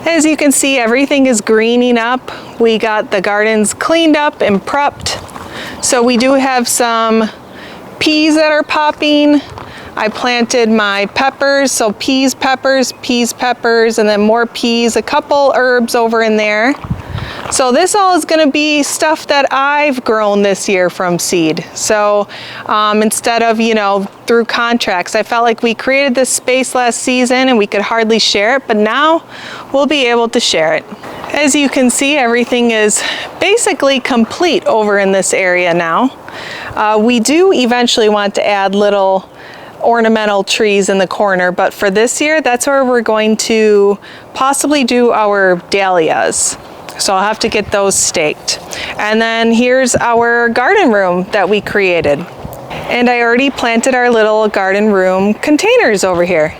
As you can see, everything is greening up. We got the gardens cleaned up and prepped. So we do have some peas that are popping. I planted my peppers, so peas, peppers, and then more peas, a couple herbs over in there. So this all is going to be stuff that I've grown this year from seed. So instead of, through contracts, I felt like we created this space last season and we could hardly share it, but now we'll be able to share it. As you can see, everything is basically complete over in this area now. We do eventually want to add little ornamental trees in the corner, but for this year, that's where we're going to possibly do our dahlias. So I'll have to get those staked. And then here's our garden room that we created. And I already planted our little garden room containers over here.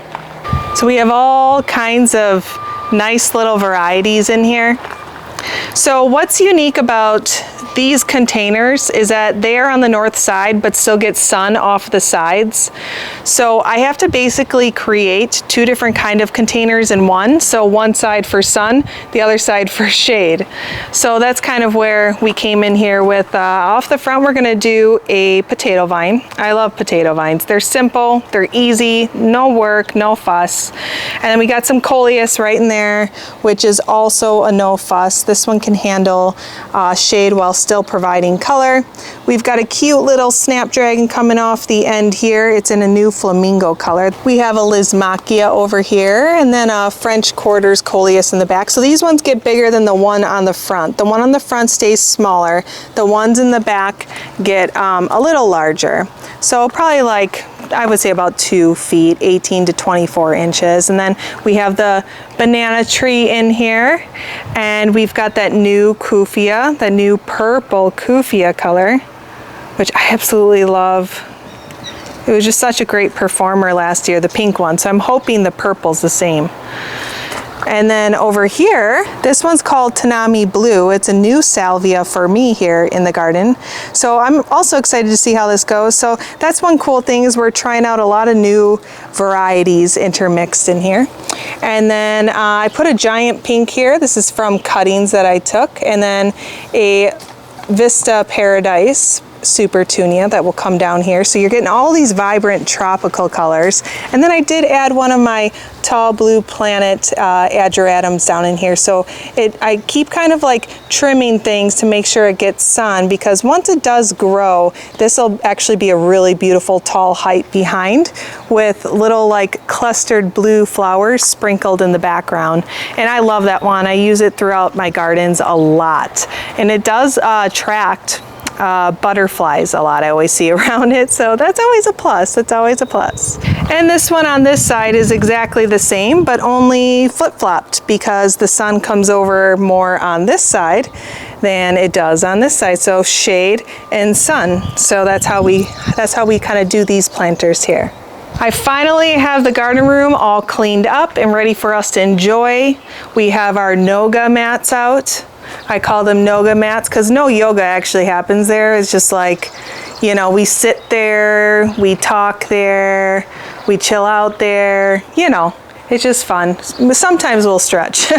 So we have all kinds of nice little varieties in here. So what's unique about these containers is that they are on the north side but still get sun off the sides. So I have to basically create two different kind of containers in one. So one side for sun, the other side for shade. So that's kind of where we came in here with, off the front we're gonna do a potato vine. I love potato vines. They're simple, they're easy, no work, no fuss. And then we got some coleus right in there, which is also a no fuss. This one can handle shade while still providing color. We've got a cute little snapdragon coming off the end here. It's in a new flamingo color. We have a Lismachia over here and then a French quarters coleus in the back. So these ones get bigger than the one on the front. The one on the front stays smaller. The ones in the back get a little larger. So probably like, I would say about 2 feet, 18 to 24 inches. And then we have the banana tree in here. And we've got that new Kufia, the new purple Kufia color, which I absolutely love. It was just such a great performer last year, the pink one. So I'm hoping the purple's the same. And then over here, this one's called Tanami Blue. It's a new salvia for me here in the garden. So I'm also excited to see how this goes. So that's one cool thing is we're trying out a lot of new varieties intermixed in here. And then I put a giant pink here. This is from cuttings that I took. And then a Vista Paradise Super Tunia that will come down here. So you're getting all these vibrant tropical colors. And then I did add one of my tall blue planet ageratums down in here. So I keep kind of like trimming things to make sure it gets sun, because once it does grow, this will actually be a really beautiful tall height behind with little like clustered blue flowers sprinkled in the background. And I love that one. I use it throughout my gardens a lot. And it does attract butterflies a lot. I always see around it, so that's always a plus. That's always a plus. And this one on this side is exactly the same, but only flip-flopped because the sun comes over more on this side than it does on this side. So shade and sun. So that's how we kind of do these planters here. I finally have the garden room all cleaned up and ready for us to enjoy. We have our Noga mats out. I call them Noga mats because no yoga actually happens there. It's just like, we sit there, we talk there, we chill out there, it's just fun. Sometimes we'll stretch.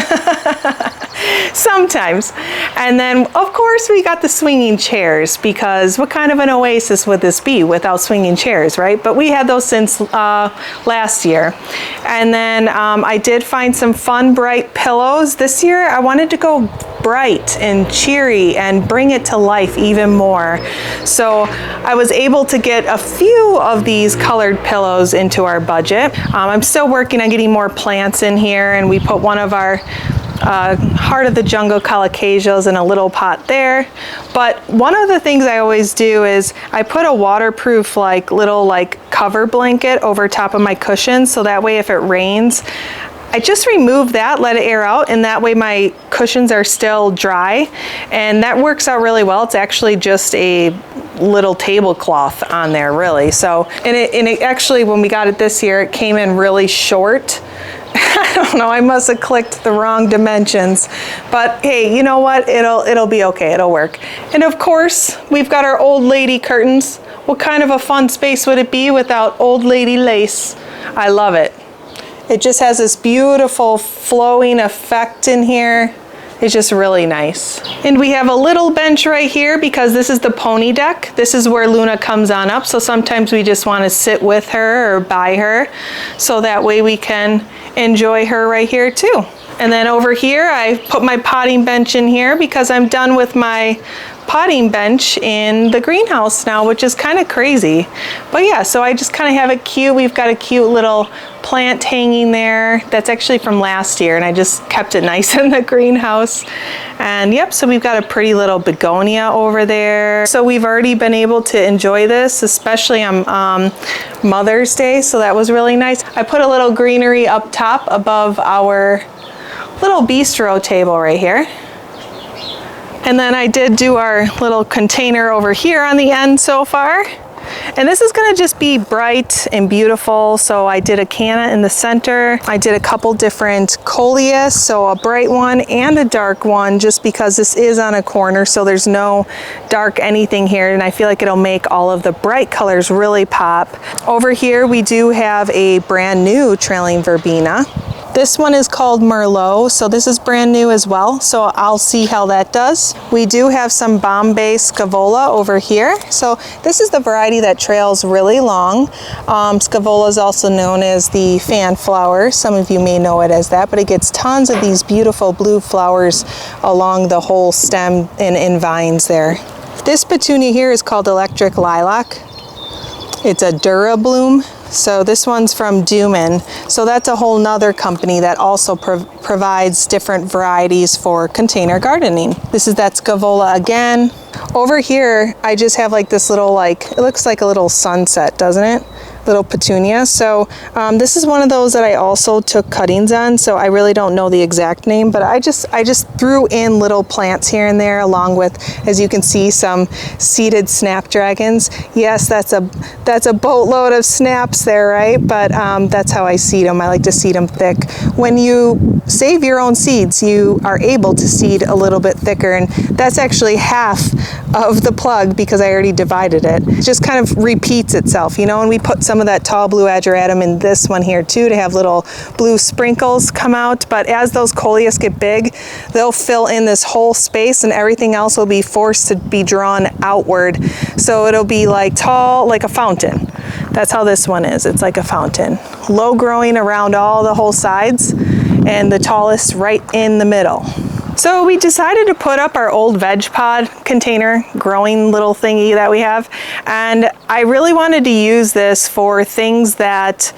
Sometimes. And then, of course, we got the swinging chairs, because what kind of an oasis would this be without swinging chairs, right? But we had those since last year. And then I did find some fun, bright pillows. This year, I wanted to go bright and cheery and bring it to life even more. So I was able to get a few of these colored pillows into our budget. I'm still working on getting more plants in here, and we put one of our Heart of the Jungle Colocassias in a little pot there. But one of the things I always do is I put a waterproof little cover blanket over top of my cushions, so that way if it rains, I just remove that, let it air out, and that way my cushions are still dry, and that works out really well. It's actually just a little tablecloth on there, really. So, and it actually, when we got it this year, it came in really short. I don't know, I must have clicked the wrong dimensions, but hey, you know what? It'll be okay, it'll work. And of course, we've got our old lady curtains. What kind of a fun space would it be without old lady lace? I love it. It just has this beautiful flowing effect in here. It's just really nice. And we have a little bench right here because this is the pony deck. This is where Luna comes on up. So sometimes we just want to sit with her or by her. So that way we can enjoy her right here too. And then over here, I put my potting bench in here because I'm done with my potting bench in the greenhouse now, which is kind of crazy. But yeah, so I just kind of have it cute. We've got a cute little plant hanging there. That's actually from last year, and I just kept it nice in the greenhouse. And yep, so we've got a pretty little begonia over there. So we've already been able to enjoy this, especially on Mother's Day. So that was really nice. I put a little greenery up top above our little bistro table right here. And then I did do our little container over here on the end so far. And this is gonna just be bright and beautiful. So I did a canna in the center. I did a couple different coleus, so a bright one and a dark one, just because this is on a corner, so there's no dark anything here. And I feel like it'll make all of the bright colors really pop. Over here, we do have a brand new trailing verbena. This one is called Merlot, so this is brand new as well, so I'll see how that does. We do have some Bombay Scaevola over here. So this is the variety that trails really long. Scaevola is also known as the fan flower. Some of you may know it as that, but it gets tons of these beautiful blue flowers along the whole stem and in vines there. This petunia here is called Electric Lilac. It's a Durabloom. So this one's from Duman. So that's a whole nother company that also provides different varieties for container gardening. This is that Scaevola again. Over here, I just have like this little, like, it looks like a little sunset, doesn't it? Little petunia. So this is one of those that I also took cuttings on, so I really don't know the exact name, but I just threw in little plants here and there, along with, as you can see, some seeded snapdragons. Yes, that's a boatload of snaps there, right? But that's how I seed them. I like to seed them thick. When you save your own seeds, you are able to seed a little bit thicker, and that's actually half of the plug because I already divided it. It just kind of repeats itself, you know, and we put some of that tall blue ageratum in this one here too to have little blue sprinkles come out. But as those coleus get big, they'll fill in this whole space and everything else will be forced to be drawn outward. So it'll be like tall, like a fountain. That's how this one is. It's like a fountain. Low growing around all the whole sides and the tallest right in the middle. So we decided to put up our old veg pod container, growing little thingy that we have. And I really wanted to use this for things that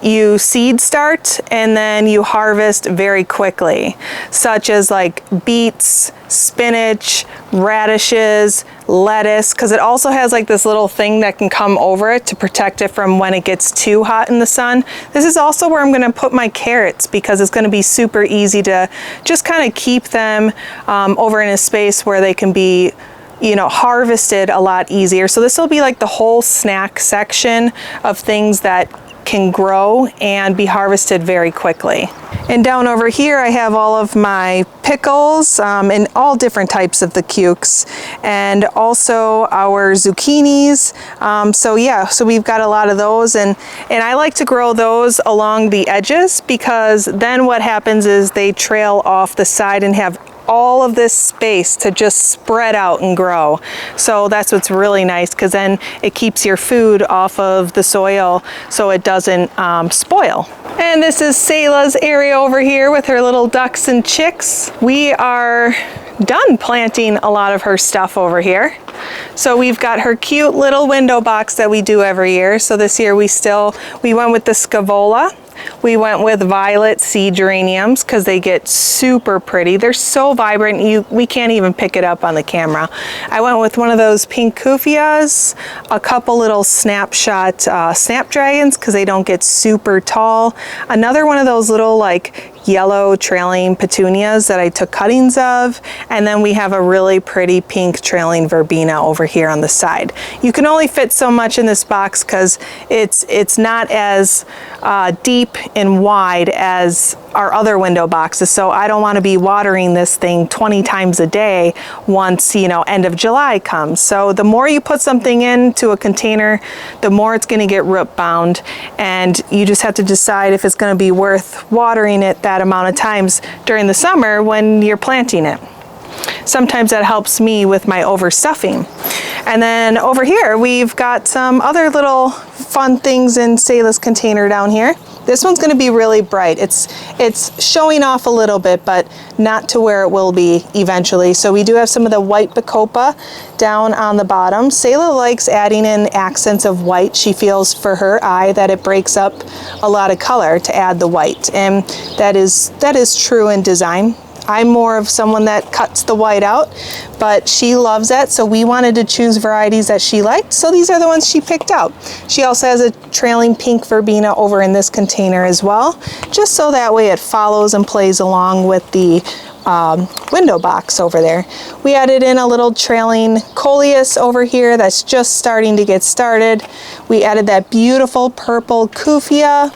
you seed start and then you harvest very quickly, such as like beets, spinach, radishes, lettuce, because it also has like this little thing that can come over it to protect it from when it gets too hot in the sun. This is also where I'm going to put my carrots because it's going to be super easy to just kind of keep them over in a space where they can be, you know, harvested a lot easier. So this will be like the whole snack section of things that can grow and be harvested very quickly. And down over here I have all of my pickles and all different types of the cukes, and also our zucchinis. So yeah, so we've got a lot of those, and I like to grow those along the edges because then what happens is they trail off the side and have all of this space to just spread out and grow. So that's what's really nice, because then it keeps your food off of the soil so it doesn't spoil. And this is Selah's area over here with her little ducks and chicks. We are done planting a lot of her stuff over here. So we've got her cute little window box that we do every year. So this year we went with the Scaevola. We went with violet sea geraniums because they get super pretty. They're so vibrant, we can't even pick it up on the camera. I went with one of those pink kufiyas, a couple little snapshot snapdragons because they don't get super tall. Another one of those little like yellow trailing petunias that I took cuttings of, and then we have a really pretty pink trailing verbena over here on the side. You can only fit so much in this box because it's not as deep and wide as our other window boxes, so I don't want to be watering this thing 20 times a day once, you know, end of July comes. So the more you put something into a container, the more it's going to get root bound, and you just have to decide if it's going to be worth watering it that amount of times during the summer when you're planting it. Sometimes that helps me with my overstuffing. And then over here we've got some other little fun things in Selah's container down here. This one's going to be really bright. It's showing off a little bit, but not to where it will be eventually. So we do have some of the white bacopa down on the bottom. Selah likes adding in accents of white. She feels for her eye that it breaks up a lot of color to add the white, and that is true in design. I'm more of someone that cuts the white out, but she loves that, so we wanted to choose varieties that she liked, so these are the ones she picked out. She also has a trailing pink verbena over in this container as well, just so that way it follows and plays along with the window box over there. We added in a little trailing coleus over here that's just starting to get started. We added that beautiful purple kufia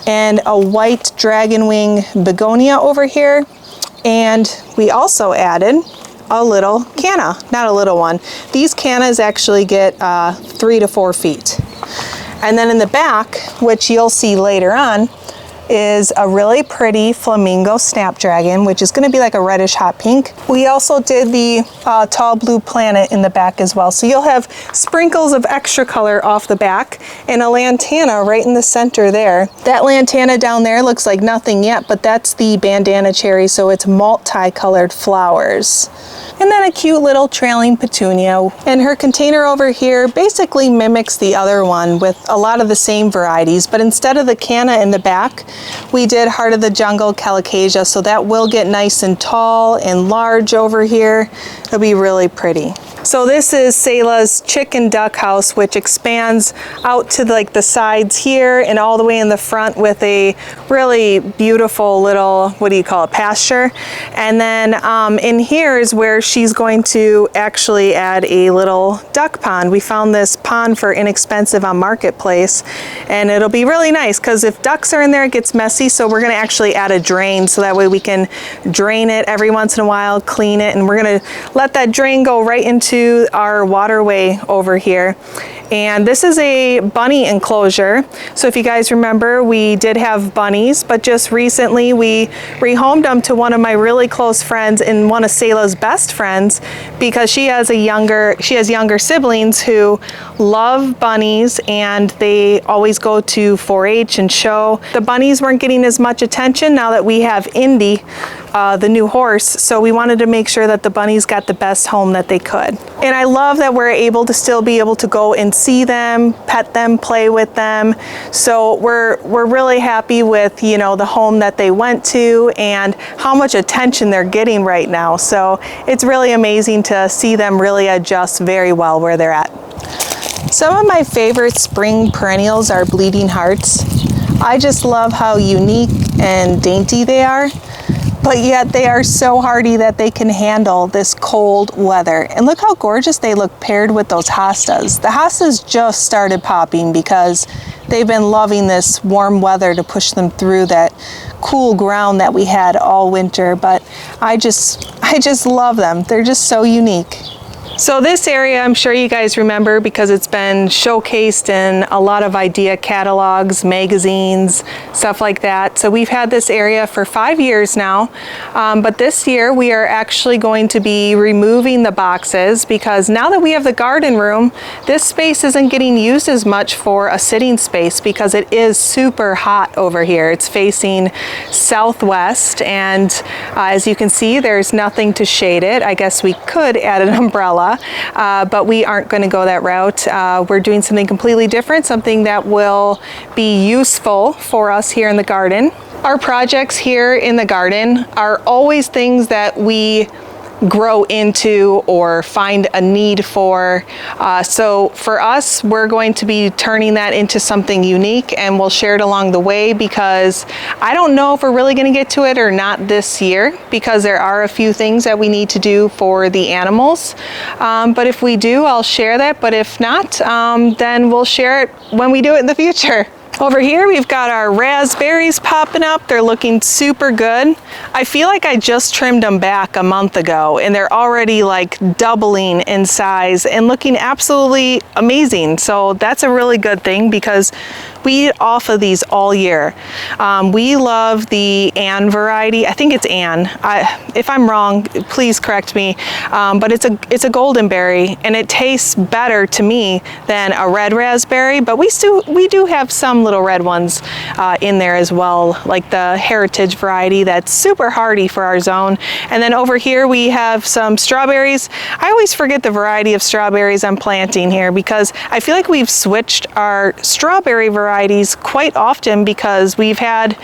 and a white dragon wing begonia over here. And we also added a little canna, not a little one. These cannas actually get 3 to 4 feet. And then in the back, which you'll see later on, is a really pretty flamingo snapdragon, which is going to be like a reddish hot pink. We also did the tall blue planet in the back as well. So you'll have sprinkles of extra color off the back and a lantana right in the center there. That lantana down there looks like nothing yet, but that's the bandana cherry, so it's multicolored flowers. And then a cute little trailing petunia. And her container over here basically mimics the other one with a lot of the same varieties, but instead of the canna in the back, we did Heart of the Jungle calicasia, so that will get nice and tall and large over here. It'll be really pretty. So this is Selah's chicken duck house, which expands out to like the sides here and all the way in the front with a really beautiful little, what do you call it, pasture. And then in here is where she's going to actually add a little duck pond. We found this pond for inexpensive on Marketplace, and it'll be really nice because if ducks are in there, it gets messy. So we're going to actually add a drain so that way we can drain it every once in a while, clean it, and we're going to let that drain go right into our waterway over here. And this is a bunny enclosure. So if you guys remember, we did have bunnies, but just recently we rehomed them to one of my really close friends and one of Selah's best friends, because she has younger siblings who love bunnies, and they always go to 4-H and show. The bunnies weren't getting as much attention now that we have Indy, the new horse, so we wanted to make sure that the bunnies got the best home that they could. And I love that we're able to still be able to go and see them, pet them, play with them. So we're really happy with, you know, the home that they went to and how much attention they're getting right now. So it's really amazing to see them really adjust very well where they're at. Some of my favorite spring perennials are bleeding hearts. I just love how unique and dainty they are, but yet they are so hardy that they can handle this cold weather. And look how gorgeous they look paired with those hostas. The hostas just started popping because they've been loving this warm weather to push them through that cool ground that we had all winter, but I just love them. They're just so unique. So this area, I'm sure you guys remember because it's been showcased in a lot of idea catalogs, magazines, stuff like that. So we've had this area for 5 years now, but this year we are actually going to be removing the boxes because now that we have the garden room, this space isn't getting used as much for a sitting space because it is super hot over here. It's facing southwest, and as you can see, there's nothing to shade it. I guess we could add an umbrella. But we aren't going to go that route. We're doing something completely different, something that will be useful for us here in the garden. Our projects here in the garden are always things that we grow into or find a need for. So for us, we're going to be turning that into something unique, and we'll share it along the way, because I don't know if we're really going to get to it or not this year, because there are a few things that we need to do for the animals. But if we do, I'll share that. But if not, then we'll share it when we do it in the future. Over here, we've got our raspberries popping up. They're looking super good. I feel like I just trimmed them back a month ago, and they're already like doubling in size and looking absolutely amazing. So that's a really good thing, because we eat off of these all year. We love the Ann variety. I think it's Ann. If I'm wrong, please correct me. But it's a golden berry, and it tastes better to me than a red raspberry. But we do have some little red ones in there as well, like the heritage variety that's super hardy for our zone. And then over here we have some strawberries. I always forget the variety of strawberries I'm planting here, because I feel like we've switched our strawberry varieties quite often because we've had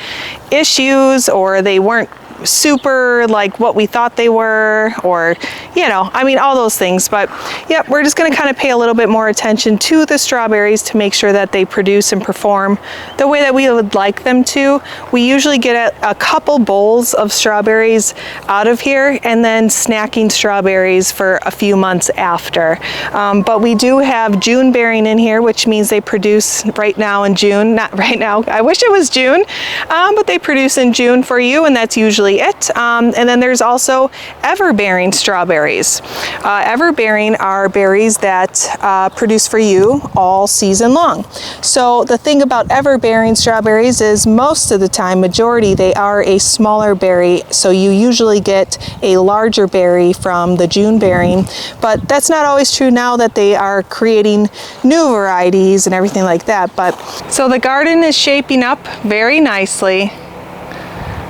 issues, or they weren't super like what we thought they were, or I mean, all those things. But yep, we're just going to kind of pay a little bit more attention to the strawberries to make sure that they produce and perform the way that we would like them to. We usually get a couple bowls of strawberries out of here, and then snacking strawberries for a few months after. But we do have June bearing in here, which means they produce right now in June. Not right now, I wish it was June, but they produce in June for you, and that's usually it. And then there's also ever-bearing strawberries. Ever-bearing are berries that produce for you all season long. So the thing about ever-bearing strawberries is most of the time, majority, they are a smaller berry. So you usually get a larger berry from the June bearing, but that's not always true now that they are creating new varieties and everything like that. But so the garden is shaping up very nicely.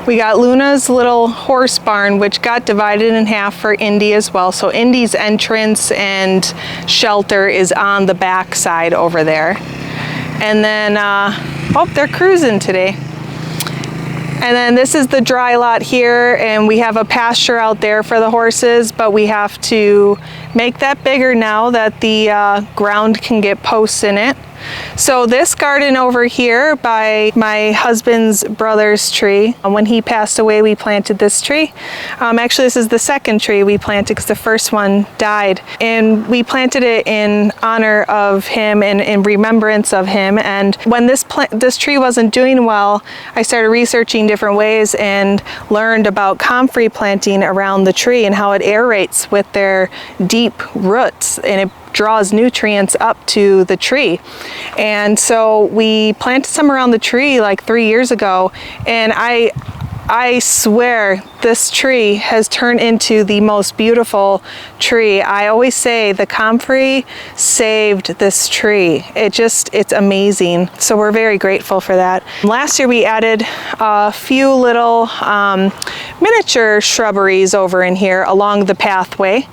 We got Luna's little horse barn, which got divided in half for Indy as well. So Indy's entrance and shelter is on the back side over there. And then, oh, they're cruising today. And then this is the dry lot here, and we have a pasture out there for the horses, but we have to make that bigger now that the ground can get posts in it. So this garden over here by my husband's brother's tree, when he passed away, we planted this tree. Actually, this is the second tree we planted because the first one died. And we planted it in honor of him and in remembrance of him. And when this tree wasn't doing well, I started researching different ways and learned about comfrey planting around the tree and how it aerates with their deep roots, and it draws nutrients up to the tree. And so we planted some around the tree like 3 years ago, and I swear this tree has turned into the most beautiful tree. I always say the comfrey saved this tree. It's amazing. So we're very grateful for that. Last year we added a few little miniature shrubberies over in here along the pathway,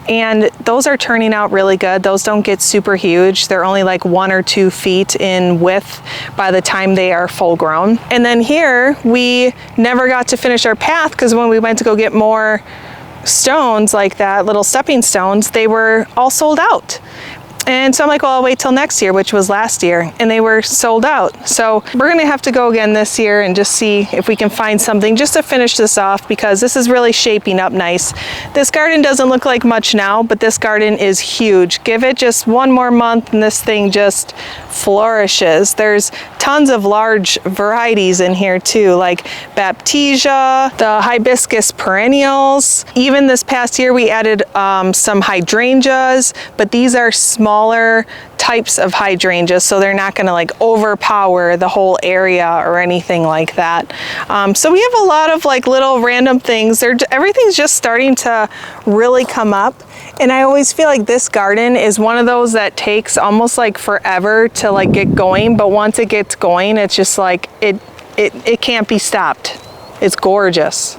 and those are turning out really good. Those don't get super huge. They're only like 1 or 2 feet in width by the time they are full grown. And then here we never got to finish our path because when we went to go get more stones like that, little stepping stones, they were all sold out. And so I'm like, well, I'll wait till next year, which was last year, and they were sold out. So we're gonna have to go again this year and just see if we can find something just to finish this off, because this is really shaping up nice. This garden doesn't look like much now, but this garden is huge. Give it just 1 more month and this thing just flourishes. There's tons of large varieties in here too, like Baptisia, the hibiscus perennials. Even this past year we added some hydrangeas, but these are smaller types of hydrangeas, so they're not going to like overpower the whole area or anything like that. So we have a lot of like little random things. Everything's just starting to really come up, and I always feel like this garden is one of those that takes almost like forever to like get going, but once it gets going, it's just like it can't be stopped. It's gorgeous.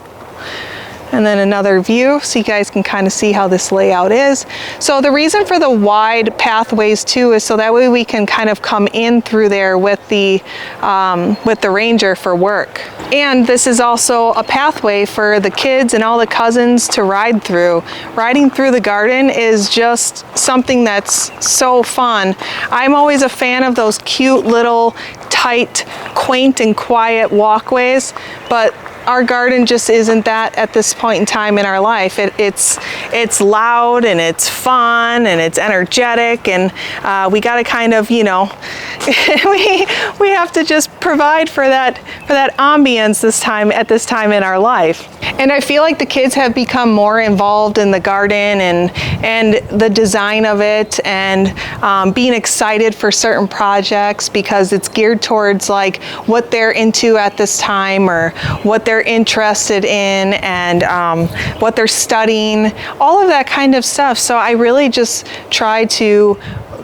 And then another view so you guys can kind of see how this layout is. So the reason for the wide pathways too is so that way we can kind of come in through there with the ranger for work. And this is also a pathway for the kids and all the cousins to ride through. Riding through the garden is just something that's so fun. I'm always a fan of those cute little tight, quaint and quiet walkways, but our garden just isn't that at this point in time in our life. It's loud and it's fun and it's energetic, and we got to kind of, you know, we have to just provide for that ambience at this time in our life. And I feel like the kids have become more involved in the garden and the design of it, and being excited for certain projects because it's geared towards like what they're into at this time or what they're interested in, and what they're studying, all of that kind of stuff. So I really just try to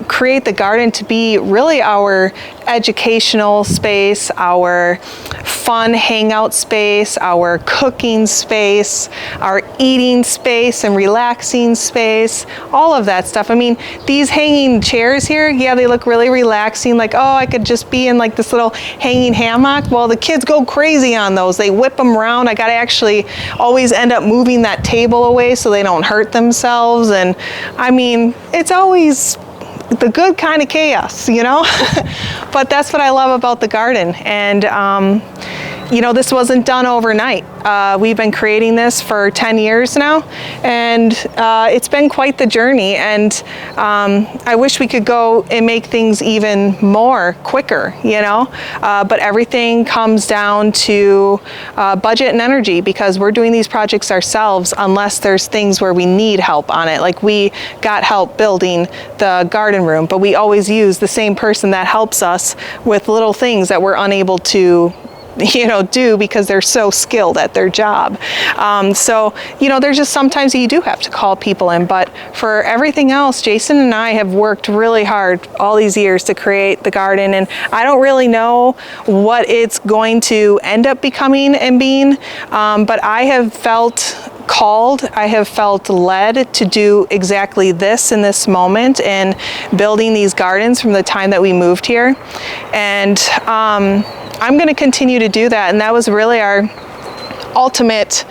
create the garden to be really our educational space, our fun hangout space, our cooking space, our eating space and relaxing space, all of that stuff. I mean, these hanging chairs here, yeah, they look really relaxing, like, oh, I could just be in like this little hanging hammock. Well, the kids go crazy on those. They whip them around. I gotta actually always end up moving that table away so they don't hurt themselves. And I mean, it's always the good kind of chaos, you know? But that's what I love about the garden. And you know, this wasn't done overnight. We've been creating this for 10 years now, and it's been quite the journey. And I wish we could go and make things even more quicker, you know? But everything comes down to budget and energy, because we're doing these projects ourselves unless there's things where we need help on it. Like we got help building the garden room, but we always use the same person that helps us with little things that we're unable to, you know, do because they're so skilled at their job. So, you know, there's just sometimes you do have to call people in, but for everything else, Jason and I have worked really hard all these years to create the garden, and I don't really know what it's going to end up becoming and being, but I have felt called, I have felt led to do exactly this in this moment, and building these gardens from the time that we moved here. And I'm going to continue to do that, and that was really our ultimate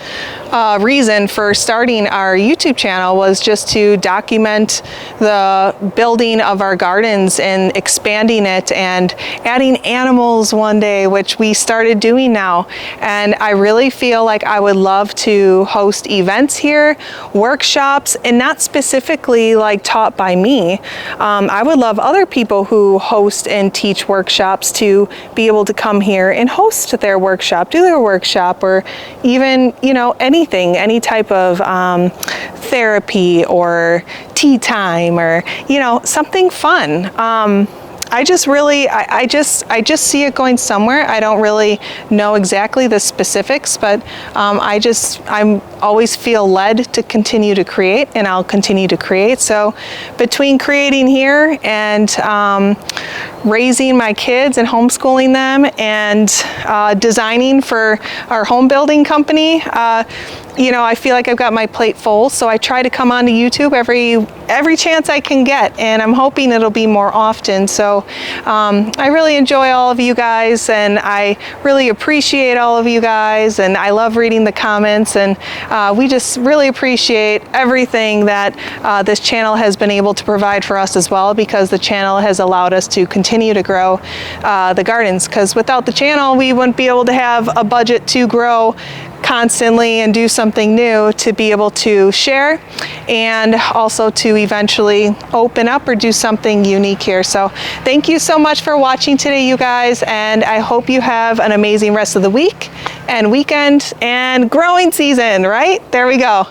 reason for starting our YouTube channel, was just to document the building of our gardens and expanding it and adding animals one day, which we started doing now. And I really feel like I would love to host events here, workshops, and not specifically like taught by me. I would love other people who host and teach workshops to be able to come here and host their workshop, do their workshop, or even, you know, anything, any type of therapy or tea time, or, you know, something fun. I just really, I just see it going somewhere. I don't really know exactly the specifics, but I'm always feel led to continue to create, and I'll continue to create. So between creating here and raising my kids and homeschooling them, and designing for our home building company, you know, I feel like I've got my plate full, so I try to come onto YouTube every chance I can get, and I'm hoping it'll be more often. So I really enjoy all of you guys, and I really appreciate all of you guys, and I love reading the comments, and we just really appreciate everything that this channel has been able to provide for us as well, because the channel has allowed us to continue to grow the gardens, because without the channel we wouldn't be able to have a budget to grow constantly and do something new to be able to share, and also to eventually open up or do something unique here. So thank you so much for watching today, you guys, and I hope you have an amazing rest of the week and weekend and growing season, right? There we go.